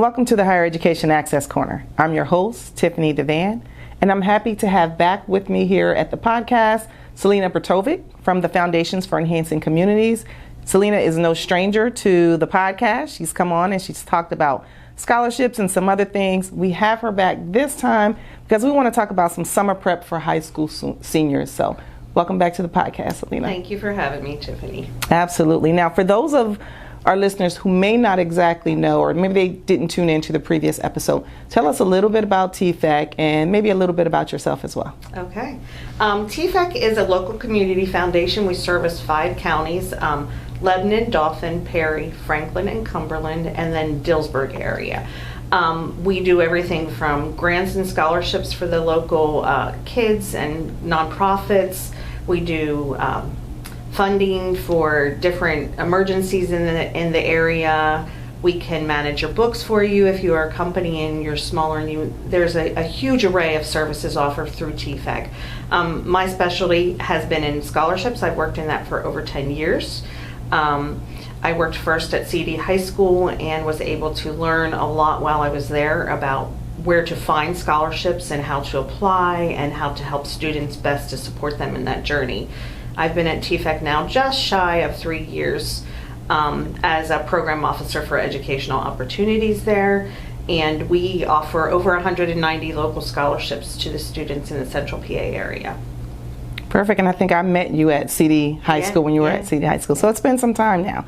and welcome to the Higher Education Access Corner. I'm your host, Tiffanie DeVan, and I'm happy to have back with me here at the podcast, Celina Bertovic from the Foundations for Enhancing Communities. Celina is no stranger to the podcast. She's come on and she's talked about scholarships and some other things. We have her back this time because we want to talk about some summer prep for high school seniors. So welcome back to the podcast, Celina. Thank you for having me, Tiffanie. Absolutely. Now, for those of our listeners who may not exactly know, or maybe they didn't tune into the previous episode, tell us a little bit about TFAC and maybe a little bit about yourself as well. Okay. TFAC is a local community foundation. We service 5 counties, Lebanon, Dauphin, Perry, Franklin, and Cumberland, and then Dillsburg area. We do everything from grants and scholarships for the local kids and nonprofits. We do funding for different emergencies in the area. We can manage your books for you if you are a company and you're smaller, and there's a huge array of services offered through TFAC. My specialty has been in scholarships. I've worked in that for over 10 years. I worked first at CD High School and was able to learn a lot while I was there about where to find scholarships and how to apply and how to help students best to support them in that journey. I've been at TFAC now just shy of 3 years as a program officer for educational opportunities there, and we offer over 190 local scholarships to the students in the Central PA area. Perfect, and I think I met you at CD High School when you were at CD High School, so it's been some time now.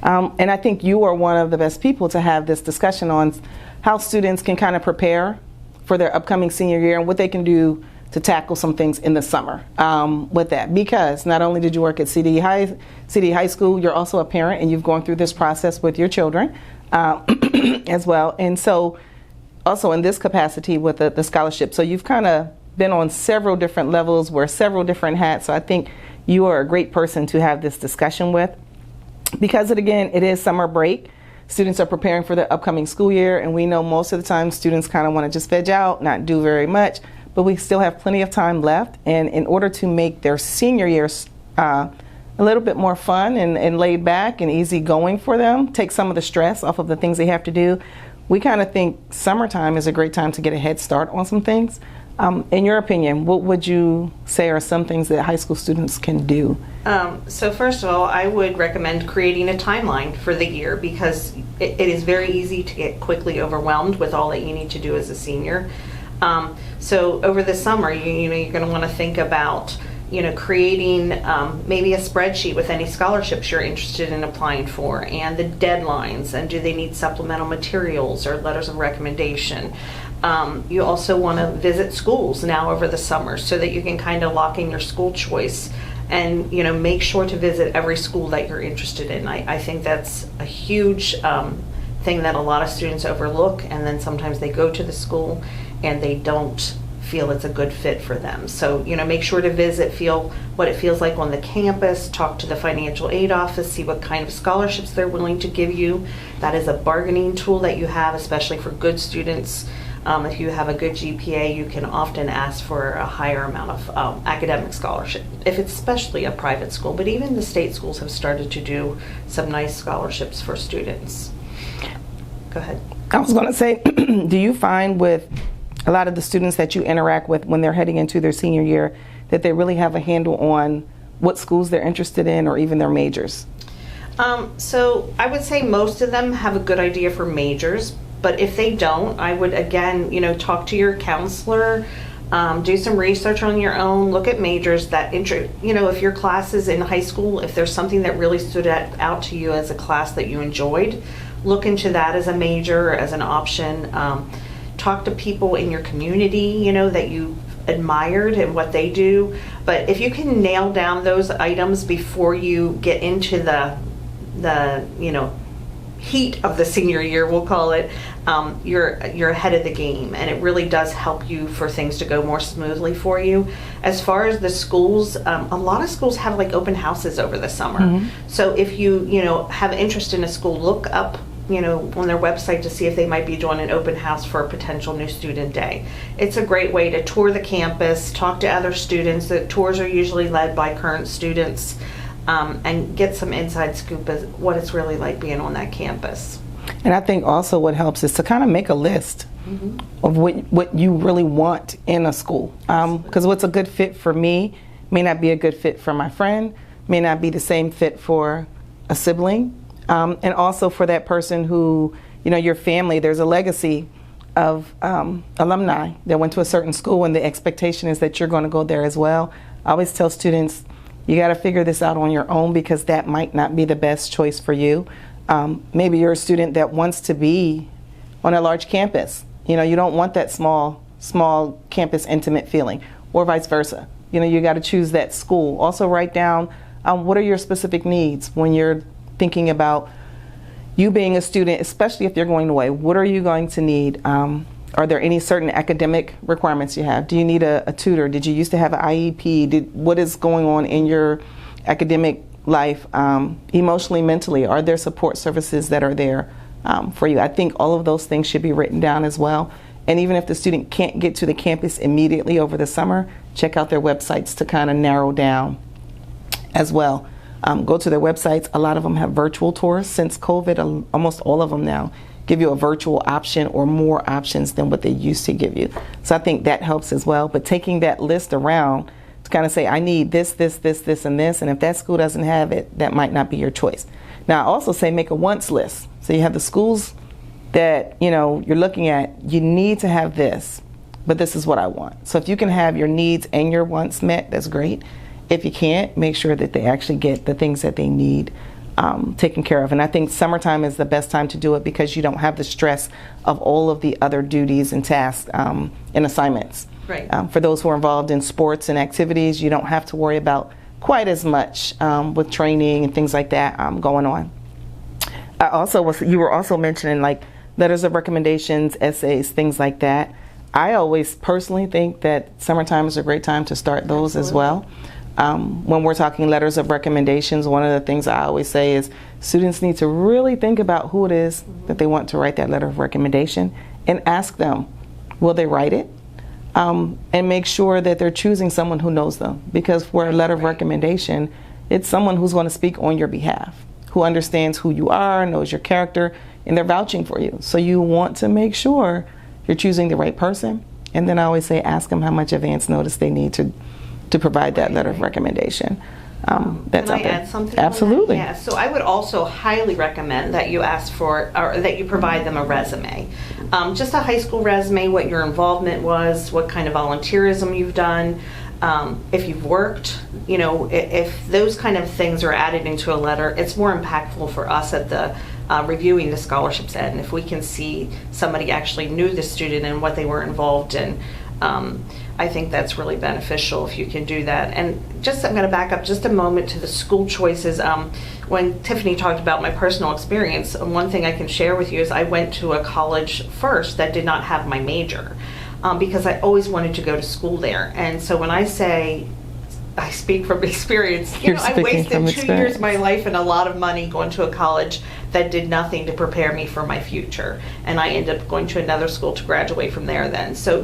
And I think you are one of the best people to have this discussion on how students can kind of prepare for their upcoming senior year and what they can do to tackle some things in the summer with that. Because not only did you work at CD High School, you're also a parent and you've gone through this process with your children as well. And so also in this capacity with the scholarship, so you've kind of been on several different levels, wear several different hats. So I think you are a great person to have this discussion with. Because it is summer break. Students are preparing for the upcoming school year, and we know most of the time students kind of want to just veg out, not do very much. But we still have plenty of time left, and in order to make their senior years a little bit more fun and laid back and easy going for them, take some of the stress off of the things they have to do, we kind of think summertime is a great time to get a head start on some things. In your opinion, what would you say are some things that high school students can do? So first of all, I would recommend creating a timeline for the year, because it is very easy to get quickly overwhelmed with all that you need to do as a senior. So over the summer, you're going to want to think about creating maybe a spreadsheet with any scholarships you're interested in applying for and the deadlines, and do they need supplemental materials or letters of recommendation. You also want to visit schools now over the summer so that you can kind of lock in your school choice and make sure to visit every school that you're interested in. I think that's a huge thing that a lot of students overlook, and then sometimes they go to the school and they don't feel it's a good fit for them. So make sure to visit, feel what it feels like on the campus, talk to the financial aid office, see what kind of scholarships they're willing to give you. That is a bargaining tool that you have, especially for good students. If you have a good GPA, you can often ask for a higher amount of academic scholarship, if it's especially a private school. But even the state schools have started to do some nice scholarships for students. Go ahead. I was going to say, do you find with a lot of the students that you interact with when they're heading into their senior year that they really have a handle on what schools they're interested in or even their majors? So I would say most of them have a good idea for majors. But if they don't, I would, again, talk to your counselor, do some research on your own, look at majors that if your class is in high school, if there's something that really stood out to you as a class that you enjoyed, look into that as a major, as an option. Talk to people in your community, that you admired and what they do. But if you can nail down those items before you get into the heat of the senior year, we'll call it, you're ahead of the game, and it really does help you for things to go more smoothly for you. As far as the schools, a lot of schools have like open houses over the summer. Mm-hmm. So if you have interest in a school, look up on their website to see if they might be doing an open house for a potential new student day. It's a great way to tour the campus, talk to other students. The tours are usually led by current students, and get some inside scoop of what it's really like being on that campus. And I think also what helps is to kind of make a list of what you really want in a school. Because what's a good fit for me may not be a good fit for my friend, may not be the same fit for a sibling, and also for that person who, your family, there's a legacy of alumni that went to a certain school, and the expectation is that you're going to go there as well. I always tell students, you got to figure this out on your own, because that might not be the best choice for you. Maybe you're a student that wants to be on a large campus. You don't want that small campus intimate feeling, or vice versa. You got to choose that school. Also write down what are your specific needs when you're thinking about you being a student, especially if you're going away. What are you going to need? Are there any certain academic requirements you have? Do you need a tutor? Did you used to have an IEP? What is going on in your academic life, emotionally, mentally? Are there support services that are there for you? I think all of those things should be written down as well. And even if the student can't get to the campus immediately over the summer, check out their websites to kind of narrow down as well. Go to their websites. A lot of them have virtual tours. Since COVID, almost all of them now give you a virtual option or more options than what they used to give you. So I think that helps as well. But taking that list around to kind of say, I need this, this, this, this, and this, and if that school doesn't have it, that might not be your choice. Now, I also say make a wants list. So you have the schools that you're looking at, you need to have this, but this is what I want. So if you can have your needs and your wants met, that's great. If you can't, make sure that they actually get the things that they need taken care of. And I think summertime is the best time to do it, because you don't have the stress of all of the other duties and tasks and assignments. Right. For those who are involved in sports and activities, you don't have to worry about quite as much with training and things like that going on. You were also mentioning like letters of recommendations, essays, things like that. I always personally think that summertime is a great time to start those as well. When we're talking letters of recommendations, one of the things I always say is students need to really think about who it is that they want to write that letter of recommendation, and ask them, will they write it? And make sure that they're choosing someone who knows them, because for a letter of recommendation, it's someone who's going to speak on your behalf, who understands who you are, knows your character, and they're vouching for you. So you want to make sure you're choosing the right person. And then I always say, ask them how much advance notice they need to provide that letter of recommendation. That's Can I out there. add something? Absolutely. Yeah. So I would also highly recommend that you ask for, or that you provide them a resume, just a high school resume, what your involvement was, what kind of volunteerism you've done, if you've worked. If those kind of things are added into a letter, it's more impactful for us at the reviewing the scholarships end. And if we can see somebody actually knew the student and what they were involved in. I think that's really beneficial if you can do that. And I'm going to back up just a moment to the school choices. When Tiffanie talked about my personal experience, one thing I can share with you is I went to a college first that did not have my major, because I always wanted to go to school there. And so when I say, I speak from experience, I wasted 2 years of my life and a lot of money going to a college that did nothing to prepare me for my future. And I ended up going to another school to graduate from there then. So,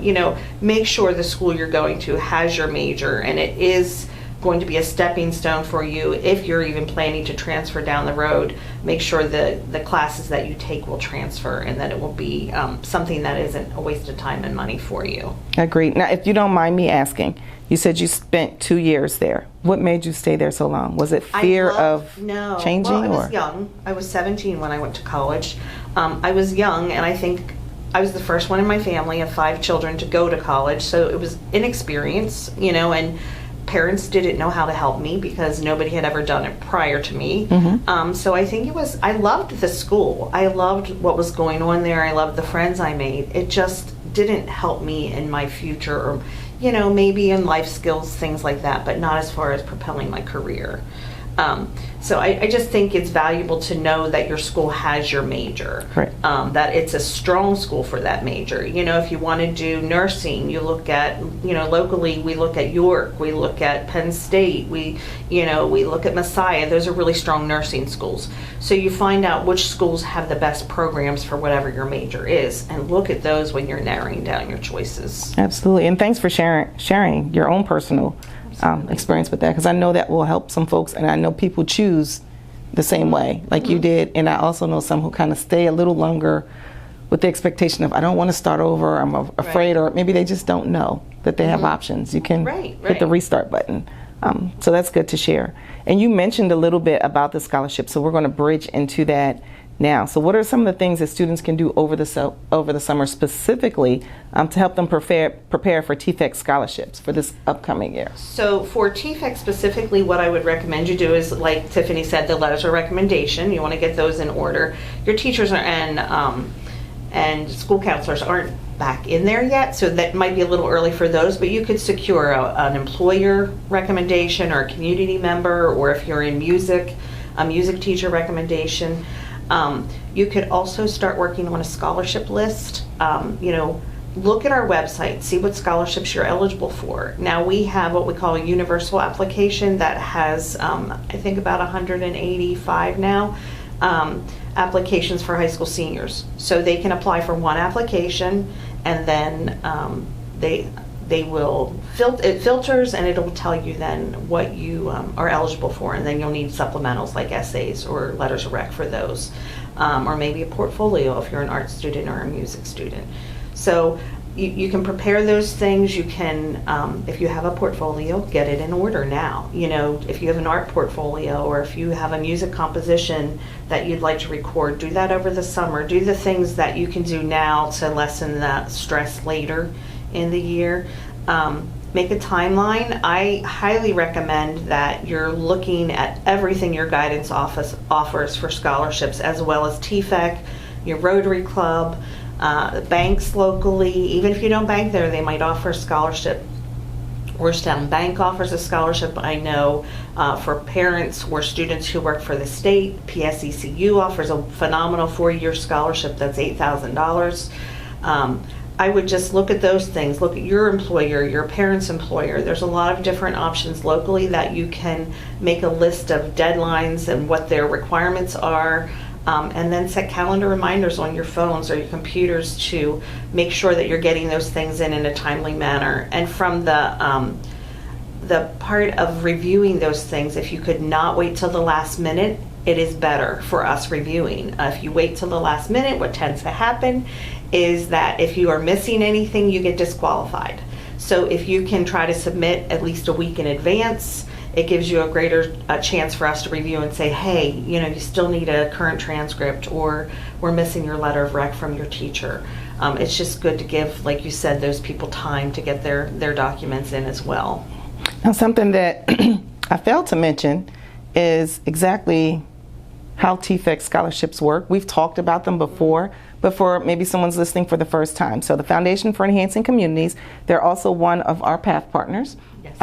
make sure the school you're going to has your major, and it is going to be a stepping stone for you. If you're even planning to transfer down the road, make sure the classes that you take will transfer, and that it will be something that isn't a waste of time and money for you. Agreed. Now, if you don't mind me asking, you said you spent 2 years there. What made you stay there so long? Was it fear of changing? Well, I was young. I was 17 when I went to college. I was young, and I think I was the first one in my family of 5 children to go to college, so it was inexperience, and parents didn't know how to help me because nobody had ever done it prior to me. So I think I loved the school. I loved what was going on there. I loved the friends I made. It just didn't help me in my future, or maybe in life skills, things like that, but not as far as propelling my career. So I just think it's valuable to know that your school has your major, right. That it's a strong school for that major. If you want to do nursing, you look at, locally we look at York, we look at Penn State, we look at Messiah. Those are really strong nursing schools. So you find out which schools have the best programs for whatever your major is, and look at those when you're narrowing down your choices. Absolutely, and thanks for sharing your own personal experience with that, because I know that will help some folks, and I know people choose the same way, like you did. And I also know some who kind of stay a little longer with the expectation of, I don't want to start over, I'm afraid, or maybe they just don't know that they have options. You can hit the restart button. So that's good to share. And you mentioned a little bit about the scholarship, so we're going to bridge into that now. So what are some of the things that students can do over the summer specifically to help them prepare for TFEC scholarships for this upcoming year? So for TFEC specifically, what I would recommend you do is, like Tiffany said, the letters of recommendation. You want to get those in order. Your teachers and school counselors aren't back in there yet, so that might be a little early for those, but you could secure an employer recommendation or a community member, or if you're in music, a music teacher recommendation. You could also start working on a scholarship list. Look at our website, see what scholarships you're eligible for. Now we have what we call a universal application that has, I think, about 185 now. Applications for high school seniors, so they can apply for one application, and then they will it filters, and it'll tell you then what you are eligible for, and then you'll need supplementals like essays or letters of rec for those, or maybe a portfolio if you're an art student or a music student. So you can prepare those things. You can, if you have a portfolio, get it in order now. If you have an art portfolio, or if you have a music composition that you'd like to record, do that over the summer. Do the things that you can do now to lessen the stress later in the year. Make a timeline. I highly recommend that you're looking at everything your guidance office offers for scholarships, as well as TFEC, your Rotary Club, banks locally. Even if you don't bank there, they might offer a scholarship. Orrstown Bank offers a scholarship, I know, for parents or students who work for the state. PSECU offers a phenomenal 4-year scholarship that's $8,000. I would just look at those things. Look at your employer, your parents' employer. There's a lot of different options locally that you can make a list of deadlines and what their requirements are. And then set calendar reminders on your phones or your computers to make sure that you're getting those things in a timely manner. And from the part of reviewing those things, if you could not wait till the last minute, it is better for us reviewing. If you wait till the last minute, what tends to happen is that if you are missing anything, you get disqualified. So if you can try to submit at least a week in advance, it gives you a greater chance for us to review and say, hey, you still need a current transcript, or we're missing your letter of rec from your teacher. It's just good to give, like you said, those people time to get their documents in as well. Now, something that I failed to mention is exactly how TFEC scholarships work. We've talked about them before, but for maybe someone's listening for the first time. So the Foundation for Enhancing Communities, they're also one of our PATH partners. Yes.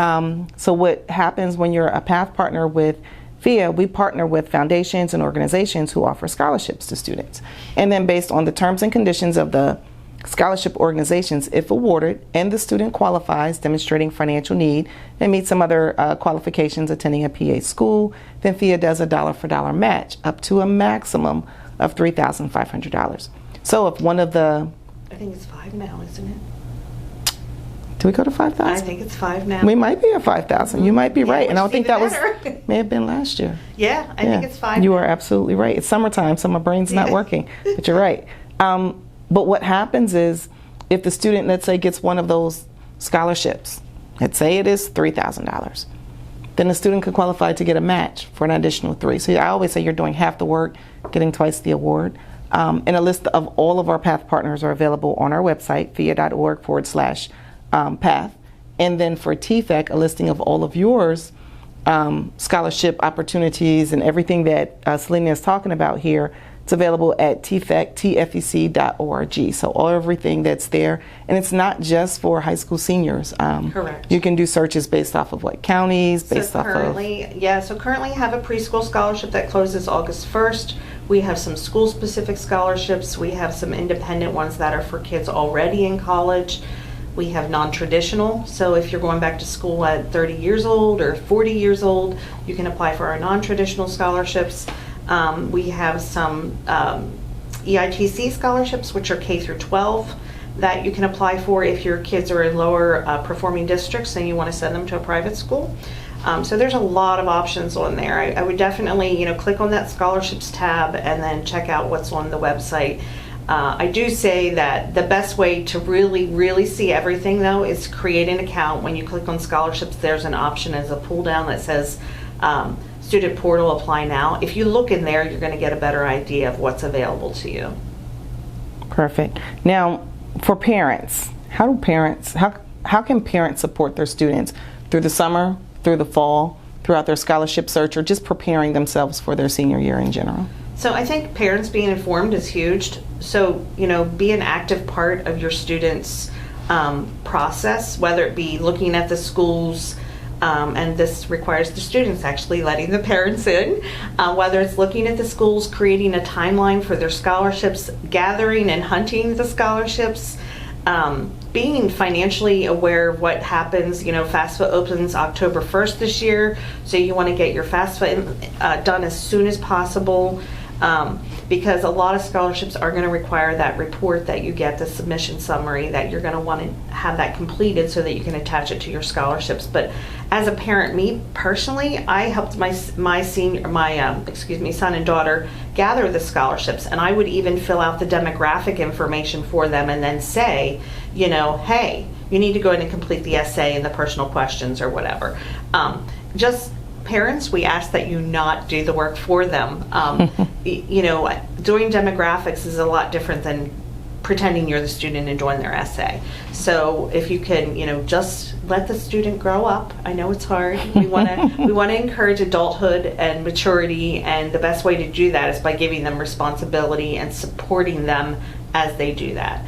So what happens when you're a PATH partner with FIA, we partner with foundations and organizations who offer scholarships to students. And then based on the terms and conditions of the scholarship organizations, if awarded and the student qualifies, demonstrating financial need and meets some other qualifications, attending a PA school, then FIA does a dollar-for-dollar match up to a maximum of $3,500. So if one of the... I think it's 5 now, isn't it? Do we go to 5,000? I think it's 5 now. We might be at 5,000. Mm-hmm. You might be right. And I don't think that better. may have been last year. Yeah, I think it's 5 You now. are absolutely right. It's summertime, so my brain's not working. But you're right. But what happens is, if the student, let's say, gets one of those scholarships, let's say it is $3,000, then the student could qualify to get a match for an additional $3,000. So I always say you're doing half the work, getting twice the award. And a list of all of our PATH partners are available on our website, fia.org/PATH. And then for TFEC, a listing of all of yours scholarship opportunities and everything that Celina is talking about here. It's available at tfec.org. So everything that's there, and it's not just for high school seniors. Correct. You can do searches based off of what counties, based off of. So currently I have a preschool scholarship that closes August 1st. We have some school-specific scholarships. We have some independent ones that are for kids already in college. We have non-traditional, so if you're going back to school at 30 years old or 40 years old, you can apply for our non-traditional scholarships. We have some EITC scholarships, which are K through 12, that you can apply for if your kids are in lower performing districts and you want to send them to a private school. So there's a lot of options on there. I would definitely, click on that scholarships tab and then check out what's on the website. I do say that the best way to really, really see everything, though, is create an account. When you click on scholarships, there's an option as a pull down that says Student Portal, Apply Now. If you look in there, you're going to get a better idea of what's available to you. Perfect. Now, for parents, how can parents support their students through the summer, through the fall, throughout their scholarship search, or just preparing themselves for their senior year in general? So I think parents being informed is huge. So, be an active part of your students' process, whether it be looking at the schools, and this requires the students actually letting the parents in, whether it's looking at the schools, creating a timeline for their scholarships, gathering and hunting the scholarships, being financially aware of what happens. FAFSA opens October 1st this year, so you want to get your FAFSA done as soon as possible, because a lot of scholarships are going to require that report that you get, the submission summary, that you're going to want to have that completed so that you can attach it to your scholarships. But as a parent, me personally, I helped my son and daughter gather the scholarships, and I would even fill out the demographic information for them and then say, hey, you need to go in and complete the essay and the personal questions or whatever. Just parents, we ask that you not do the work for them. Doing demographics is a lot different than pretending you're the student and doing their essay. So if you can, just let the student grow up. I know it's hard. We want to encourage adulthood and maturity, and the best way to do that is by giving them responsibility and supporting them as they do that.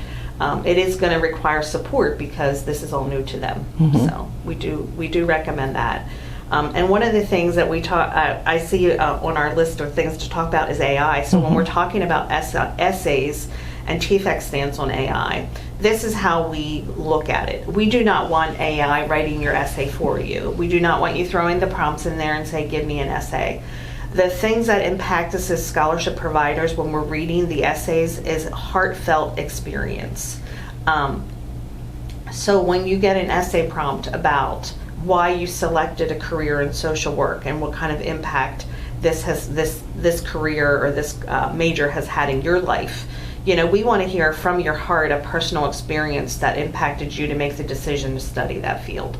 It is going to require support because this is all new to them. Mm-hmm. So we do recommend that. And one of the things that I see on our list of things to talk about is AI. So when we're talking about essays, and TFEC stands on AI, this is how we look at it. We do not want AI writing your essay for you. We do not want you throwing the prompts in there and say, give me an essay. The things that impact us as scholarship providers when we're reading the essays is heartfelt experience. So when you get an essay prompt about why you selected a career in social work and what kind of impact this career or this major has had in your life, we want to hear from your heart a personal experience that impacted you to make the decision to study that field.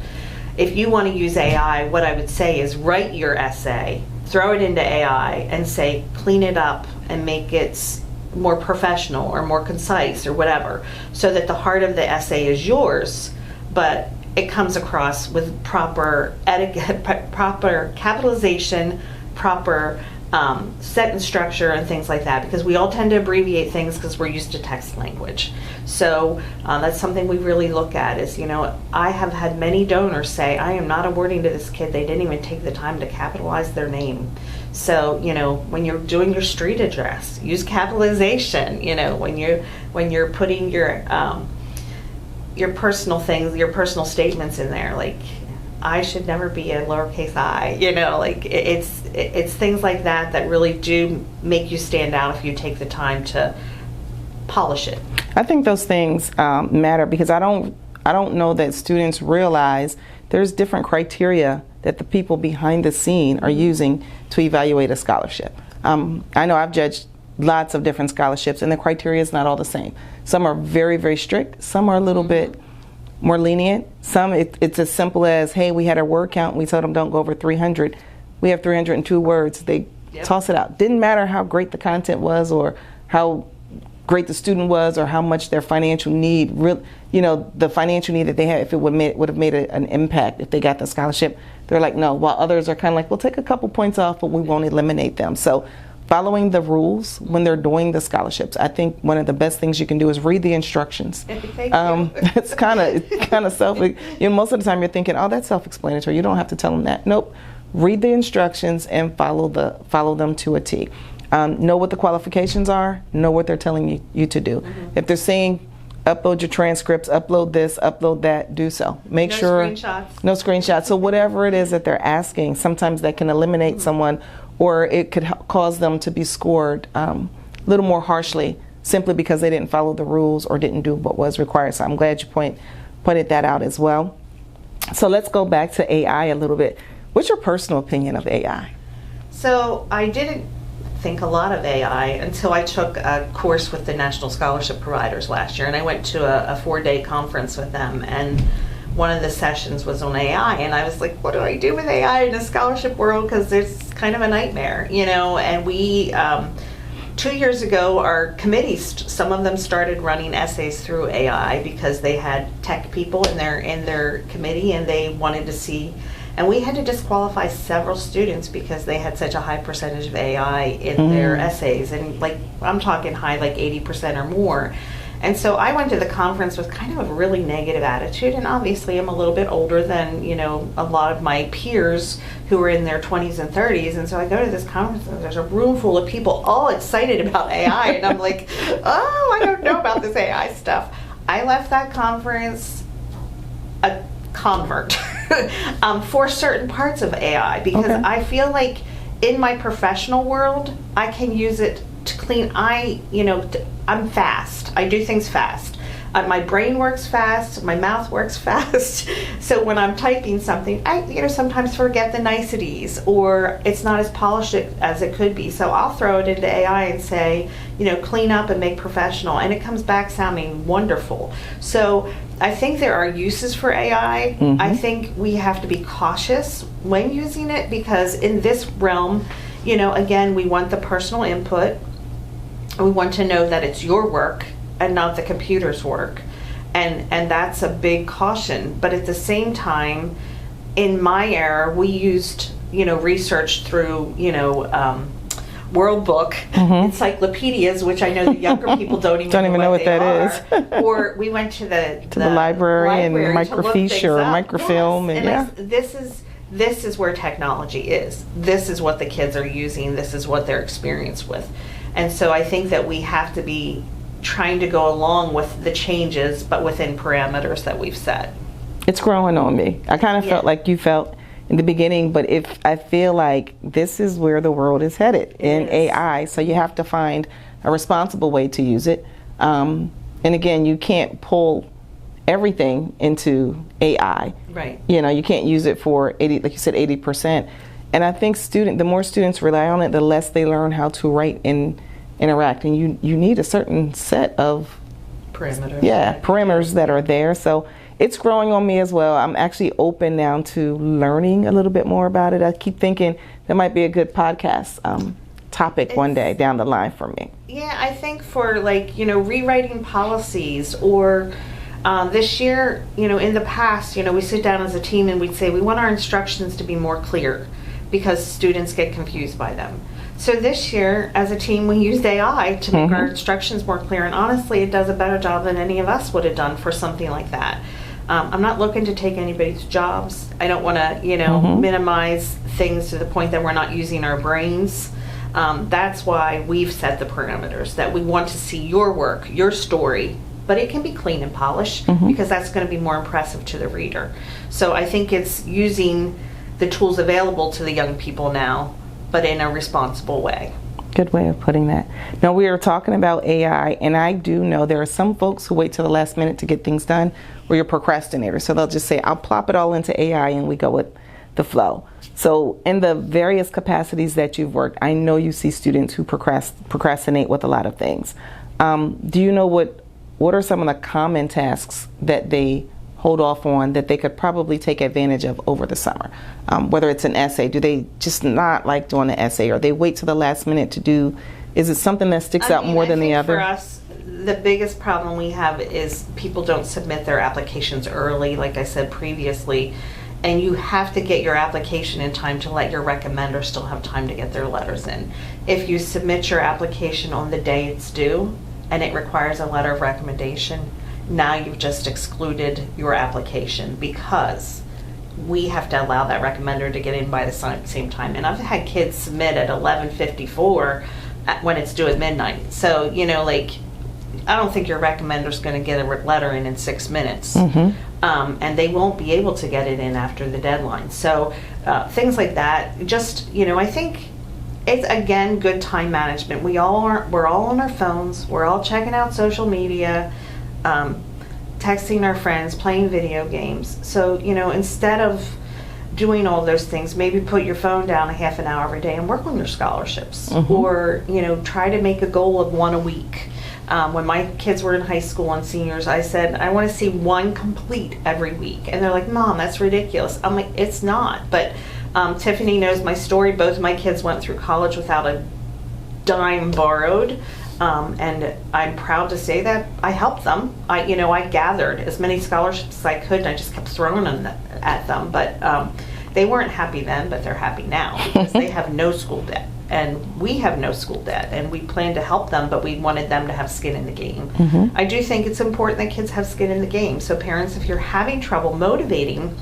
If you want to use AI, what I would say is write your essay, throw it into AI, and say clean it up and make it more professional or more concise or whatever, so that the heart of the essay is yours, but it comes across with proper etiquette, proper capitalization, proper sentence structure and things like that, because we all tend to abbreviate things because we're used to text language. So that's something we really look at is, I have had many donors say, I am not awarding to this kid. They didn't even take the time to capitalize their name. So, when you're doing your street address, use capitalization. When you're putting your personal things, your personal statements in there, like, I should never be a lowercase I, it's things like that really do make you stand out if you take the time to polish it. I think those things matter because I don't know that students realize there's different criteria that the people behind the scene are using to evaluate a scholarship. I know I've judged lots of different scholarships and the criteria is not all the same. Some are very, very strict. Some are a little bit more lenient. Some it's as simple as, hey, we had our word count. We told them don't go over 300. We have 302 words. They toss it out. Didn't matter how great the content was or how great the student was or how much their financial need, the financial need that they had, if it would have made an impact if they got the scholarship. They're like, no. While others are kind of like, we'll take a couple points off, but we won't eliminate them. So following the rules when they're doing the scholarships, I think one of the best things you can do is read the instructions. It's kind of self. Most of the time you're thinking, oh, that's self-explanatory. You don't have to tell them that. Nope. Read the instructions and follow them to a T. Know what the qualifications are. Know what they're telling you to do. Mm-hmm. If they're saying upload your transcripts, upload this, upload that, do so. Make sure no screenshots. So whatever it is that they're asking, sometimes that can eliminate someone, or it could cause them to be scored a little more harshly simply because they didn't follow the rules or didn't do what was required. So I'm glad you pointed that out as well. So let's go back to AI a little bit. What's your personal opinion of AI? So I didn't think a lot of AI until I took a course with the National Scholarship Providers last year, and I went to a 4-day conference with them, and one of the sessions was on AI, and I was like, what do I do with AI in a scholarship world, because it's kind of a nightmare, and we 2 years ago, our committees, some of them started running essays through AI because they had tech people in their committee, and they wanted to see. And we had to disqualify several students because they had such a high percentage of AI in their essays. And like, I'm talking high, like 80% or more. And so I went to the conference with kind of a really negative attitude. And obviously I'm a little bit older than, a lot of my peers who were in their 20s and 30s. And so I go to this conference and there's a room full of people all excited about AI. And I'm like, oh, I don't know about this AI stuff. I left that conference a convert for certain parts of AI, because I feel like in my professional world I can use it to clean. I'm fast. I do things fast. My brain works fast, my mouth works fast. So when I'm typing something, I sometimes forget the niceties, or it's not as polished as it could be. So I'll throw it into AI and say, clean up and make professional, and it comes back sounding wonderful. So I think there are uses for AI. I think we have to be cautious when using it, because in this realm, again, we want the personal input. We want to know that it's your work and not the computer's work, and that's a big caution. But at the same time, in my era, we used research through World Book, encyclopedias, which I know the younger people don't even know what that is. Or we went to the library and microfiche or microfilm, this is where technology is. This is what the kids are using. This is what they're experienced with. And so I think that we have to be trying to go along with the changes, but within parameters that we've set. It's growing on me. I kind of felt like you felt in the beginning, but I feel like this is where the world is headed in AI. So you have to find a responsible way to use it. And again, you can't pull everything into AI. Right. You can't use it for 80, like you said, 80%. And I think the more students rely on it, the less they learn how to write and interact. And you need a certain set of parameters. Parameters that are there. So it's growing on me as well. I'm actually open now to learning a little bit more about it. I keep thinking that might be a good podcast topic one day down the line for me. Yeah, I think for rewriting policies, or this year, in the past, we sit down as a team and we'd say we want our instructions to be more clear because students get confused by them. So this year, as a team, we used AI to make our instructions more clear, and honestly, it does a better job than any of us would have done for something like that. I'm not looking to take anybody's jobs. I don't want to, minimize things to the point that we're not using our brains. That's why we've set the parameters, that we want to see your work, your story, but it can be clean and polished because that's going to be more impressive to the reader. So I think it's using the tools available to the young people now, but in a responsible way. Good way of putting that. Now, we are talking about AI, and I do know there are some folks who wait till the last minute to get things done, or you're procrastinators. So they'll just say, I'll plop it all into AI and we go with the flow. So in the various capacities that you've worked, I know you see students who procrastinate with a lot of things. Do you know what are some of the common tasks that they hold off on that they could probably take advantage of over the summer? Whether it's an essay, do they just not like doing the essay, or they wait till the last minute to do? Is it something that sticks out more than the other? For us, the biggest problem we have is people don't submit their applications early, like I said previously, and you have to get your application in time to let your recommender still have time to get their letters in. If you submit your application on the day it's due and it requires a letter of recommendation, now you've just excluded your application, because we have to allow that recommender to get in by the same time. And I've had kids submit at 11:54 when it's due at midnight. So, I don't think your recommender's going to get a letter in 6 minutes. And they won't be able to get it in after the deadline. So things like that, just, I think it's, again, good time management. We're all on our phones. We're all checking out social media, texting our friends, playing video games. So, instead of doing all those things, maybe put your phone down a half an hour every day and work on your scholarships, or try to make a goal of one a week. When my kids were in high school and seniors, I said, I want to see one complete every week. And they're like, Mom, that's ridiculous. I'm like, it's not. But Tiffanie knows my story. Both my kids went through college without a dime borrowed. And I'm proud to say that I helped them. I gathered as many scholarships as I could, and I just kept throwing them at them. But they weren't happy then, but they're happy now because they have no school debt. And we have no school debt, and we plan to help them, but we wanted them to have skin in the game. I do think it's important that kids have skin in the game. So parents, if you're having trouble motivating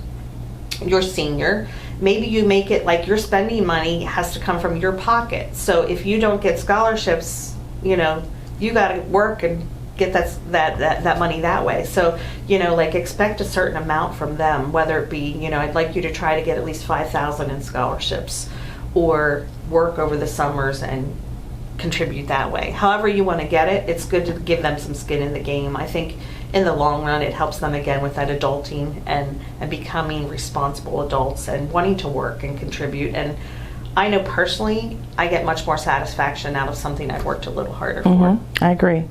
your senior, maybe you make it like your spending money has to come from your pocket. So if you don't get scholarships, you got to work and get that money that way. So, expect a certain amount from them, whether it be, I'd like you to try to get at least $5,000 in scholarships, or work over the summers and contribute that way. However you want to get it, it's good to give them some skin in the game. I think in the long run, it helps them again with that adulting and becoming responsible adults and wanting to work and contribute. And I know personally, I get much more satisfaction out of something I've worked a little harder for. I agree.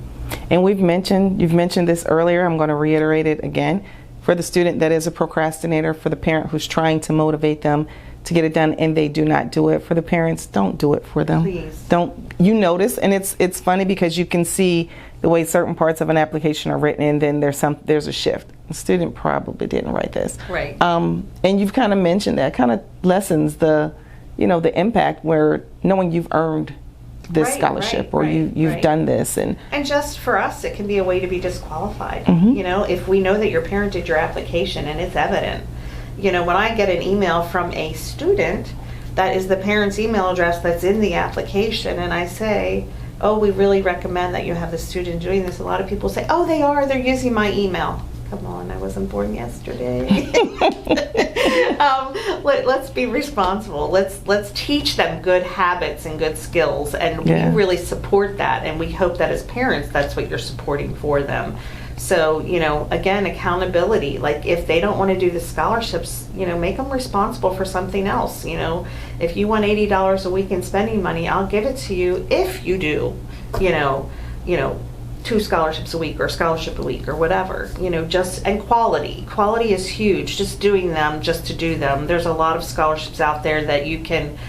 And you've mentioned this earlier, I'm going to reiterate it again. For the student that is a procrastinator, for the parent who's trying to motivate them to get it done and they do not do it, for the parents, don't do it for them. Please. Don't. You notice, and it's funny because you can see the way certain parts of an application are written, and then there's a shift. The student probably didn't write this. Right. And you've kind of mentioned that kind of lessens the impact, where knowing you've earned this scholarship, or you've done this, and just for us, it can be a way to be disqualified. If we know that your parent did your application and it's evident. When I get an email from a student, that is the parent's email address that's in the application, and I say, oh, we really recommend that you have the student doing this. A lot of people say, oh, they're using my email. Come on, I wasn't born yesterday. Let's be responsible. Let's teach them good habits and good skills, and we really support that, and we hope that as parents, that's what you're supporting for them. So, again, accountability. Like, if they don't want to do the scholarships, make them responsible for something else. If you want $80 a week in spending money, I'll give it to you if you do, 2 scholarships a week or a scholarship a week or whatever, and quality. Quality is huge, just doing them just to do them. There's a lot of scholarships out there that you can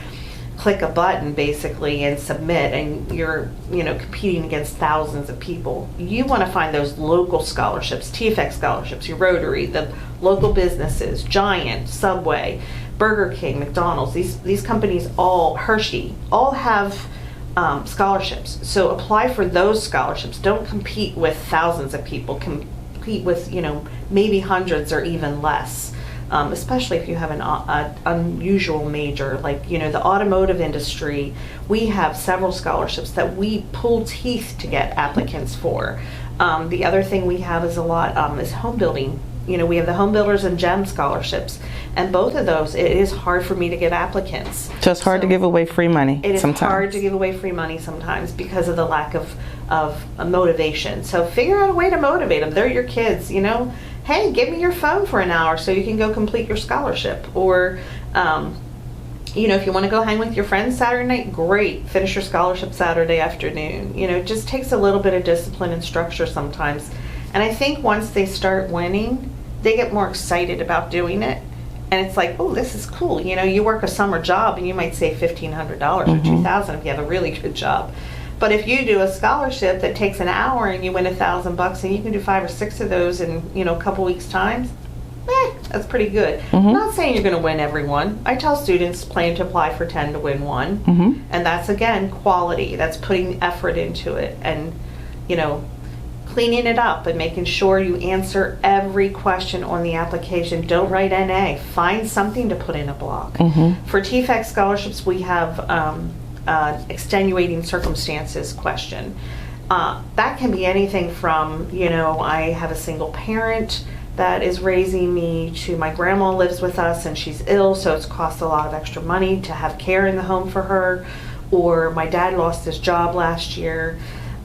click a button basically and submit, and you're competing against thousands of people. You want to find those local scholarships, TFEC scholarships, your Rotary, the local businesses, Giant, Subway, Burger King, McDonald's, these companies, Hershey, all have scholarships. So apply for those scholarships. Don't compete with thousands of people. Compete with maybe hundreds or even less. Especially if you have an unusual major, like the automotive industry. We have several scholarships that we pull teeth to get applicants for. The other thing we have is a lot is home building. We have the Home Builders and GEM scholarships, and both of those, it is hard for me to get applicants. So it's hard to give away free money. It is sometimes hard to give away free money sometimes because of the lack of motivation. So figure out a way to motivate them. They're your kids, Hey, give me your phone for an hour so you can go complete your scholarship. Or, if you want to go hang with your friends Saturday night, great. Finish your scholarship Saturday afternoon. It just takes a little bit of discipline and structure sometimes. And I think once they start winning, they get more excited about doing it. And it's like, oh, this is cool. You work a summer job and you might save $1,500 or $2,000 if you have a really good job. But if you do a scholarship that takes an hour and you win $1,000 and you can do 5 or 6 of those in a couple weeks' time, that's pretty good. I'm not saying you're going to win every one. I tell students plan to apply for 10 to win 1, and that's again quality. That's putting effort into it and cleaning it up and making sure you answer every question on the application. Don't write NA. Find something to put in a block. For TFEC scholarships, we have extenuating circumstances question. That can be anything from, I have a single parent that is raising me, to my grandma lives with us and she's ill, so it's cost a lot of extra money to have care in the home for her, or my dad lost his job last year.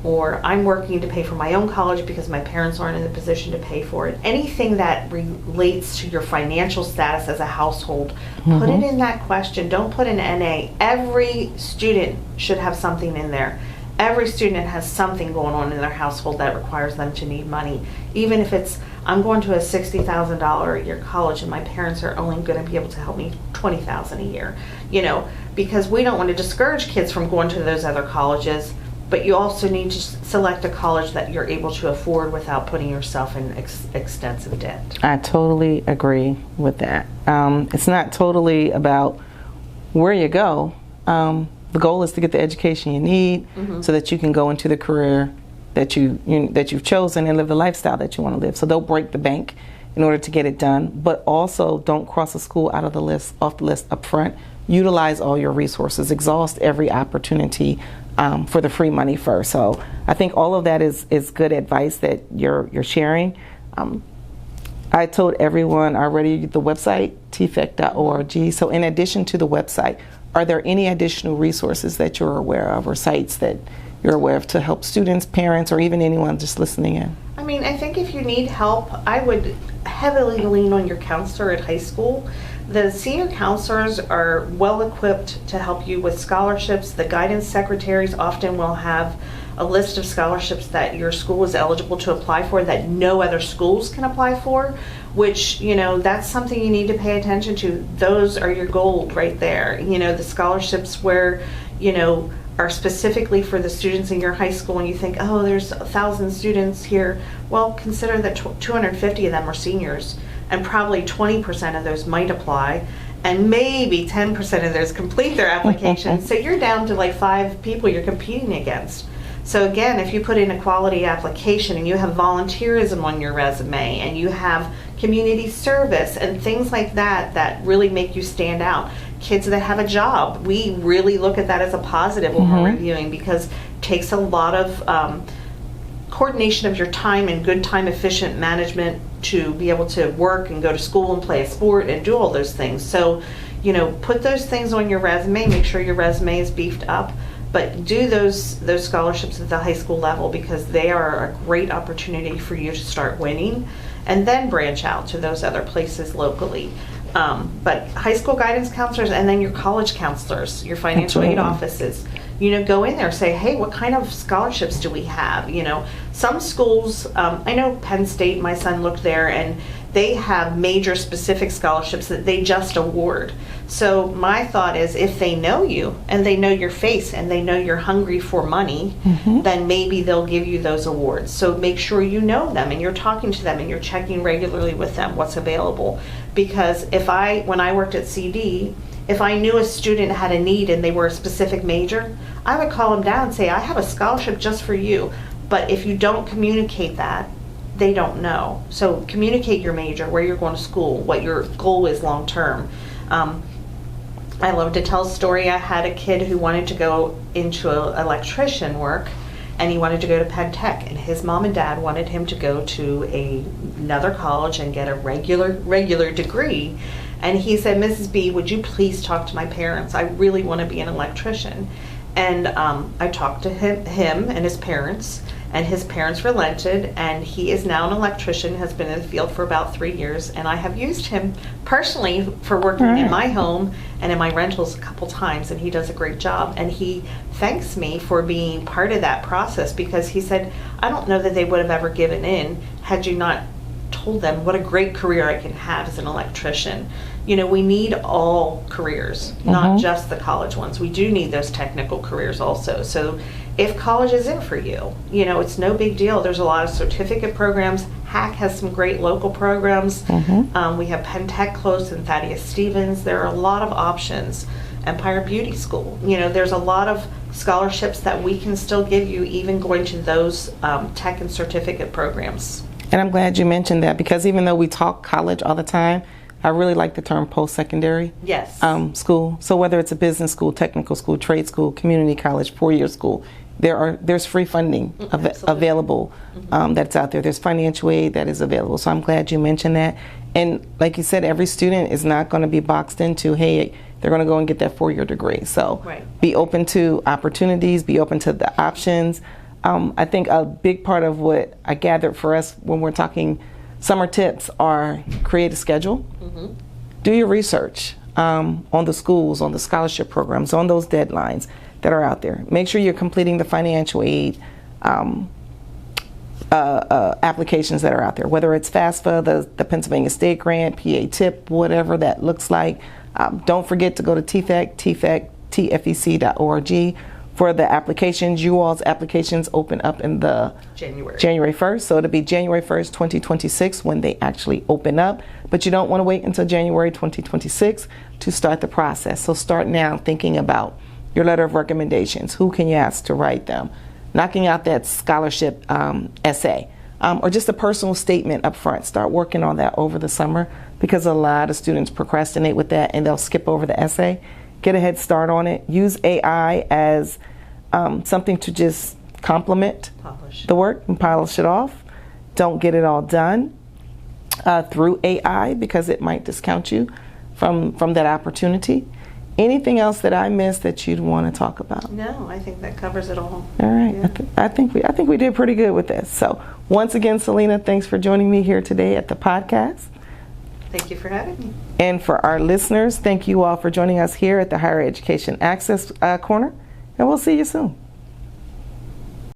or I'm working to pay for my own college because my parents aren't in the position to pay for it. Anything that relates to your financial status as a household, put it in that question. Don't put an NA. Every student should have something in there. Every student has something going on in their household that requires them to need money. Even if it's, I'm going to a $60,000 a year college and my parents are only going to be able to help me $20,000 a year, you know, because we don't want to discourage kids from going to those other colleges, but you also need to select a college that you're able to afford without putting yourself in extensive debt. I totally agree with that. It's not totally about where you go. The goal is to get the education you need so that you can go into the career that you've chosen and live the lifestyle that you want to live. So they'll break the bank in order to get it done, but also don't cross a school off the list up front. Utilize all your resources, exhaust every opportunity for the free money first. So I think all of that is good advice that you're sharing. I told everyone already the website, tfec.org. So in addition to the website, are there any additional resources that you're aware of or sites that you're aware of to help students, parents, or even anyone just listening in? I mean, I think if you need help, I would heavily lean on your counselor at high school. The senior counselors are well equipped to help you with scholarships. The guidance secretaries often will have a list of scholarships that your school is eligible to apply for that no other schools can apply for, which, you know, that's something you need to pay attention to. Those are your gold right there. You know, the scholarships where, you know, are specifically for the students in your high school and you think, oh, there's 1,000 students here. Well, consider that 250 of them are seniors and probably 20% of those might apply and maybe 10% of those complete their application. So you're down to like 5 people you're competing against. So again, if you put in a quality application and you have volunteerism on your resume and you have community service and things like that that really make you stand out, kids that have a job, we really look at that as a positive when we're reviewing, because it takes a lot of coordination of your time and good time efficient management to be able to work and go to school and play a sport and do all those things. So, you know, put those things on your resume, make sure your resume is beefed up. But do those scholarships at the high school level, because they are a great opportunity for you to start winning and then branch out to those other places locally. But high school guidance counselors and then your college counselors, your financial aid offices, you know, go in there and say, hey, what kind of scholarships do we have? You know, some schools, I know Penn State, my son looked there, and they have major specific scholarships that they just award. So my thought is, if they know you and they know your face and they know you're hungry for money, then maybe they'll give you those awards. So make sure you know them and you're talking to them and you're checking regularly with them what's available. Because when I worked at CD, if I knew a student had a need and they were a specific major, I would call them down and say, I have a scholarship just for you. But if you don't communicate that, they don't know. So communicate your major, where you're going to school, what your goal is long term. I love to tell a story. I had a kid who wanted to go into electrician work, and he wanted to go to Penn Tech, and his mom and dad wanted him to go to another college and get a regular degree. And he said, Mrs. B, would you please talk to my parents? I really want to be an electrician. And I talked to him and his parents, and his parents relented, and he is now an electrician, has been in the field for about 3 years, and I have used him personally for working in my home and in my rentals a couple times, and he does a great job. And he thanks me for being part of that process, because he said, I don't know that they would have ever given in had you not told them what a great career I can have as an electrician. You know, we need all careers, not just the college ones. We do need those technical careers also. So if college is in for you, you know, it's no big deal. There's a lot of certificate programs. HAC has some great local programs. We have Penn Tech close and Thaddeus Stevens. There are a lot of options. Empire Beauty School. You know, there's a lot of scholarships that we can still give you, even going to those tech and certificate programs. And I'm glad you mentioned that, because even though we talk college all the time, I really like the term post-secondary school. So whether it's a business school, technical school, trade school, community college, 4-year school, there's free funding available that's out there. There's financial aid that is available. So I'm glad you mentioned that. And like you said, every student is not going to be boxed into, hey, they're going to go and get that 4-year degree. So be open to opportunities, be open to the options. I think a big part of what I gathered for us when we're talking summer tips are create a schedule, do your research on the schools, on the scholarship programs, on those deadlines that are out there. Make sure you're completing the financial aid applications that are out there, whether it's FAFSA, the Pennsylvania State Grant, PA TIP, whatever that looks like. Don't forget to go to tfec.org for the applications. You all's applications open up in the January 1st, so it'll be January 1st, 2026 when they actually open up, but you don't want to wait until January 2026 to start the process. So start now thinking about your letter of recommendations. Who can you ask to write them? Knocking out that scholarship essay, or just a personal statement up front. Start working on that over the summer, because a lot of students procrastinate with that and they'll skip over the essay. Get a head start on it. Use AI as something to just complement the work and polish it off. Don't get it all done through AI, because it might discount you from that opportunity. Anything else that I missed that you'd want to talk about? No, I think that covers it all. All right. Yeah. I think we did pretty good with this. So once again, Celina, thanks for joining me here today at the podcast. Thank you for having me. And for our listeners, thank you all for joining us here at the Higher Education Access Corner, and we'll see you soon.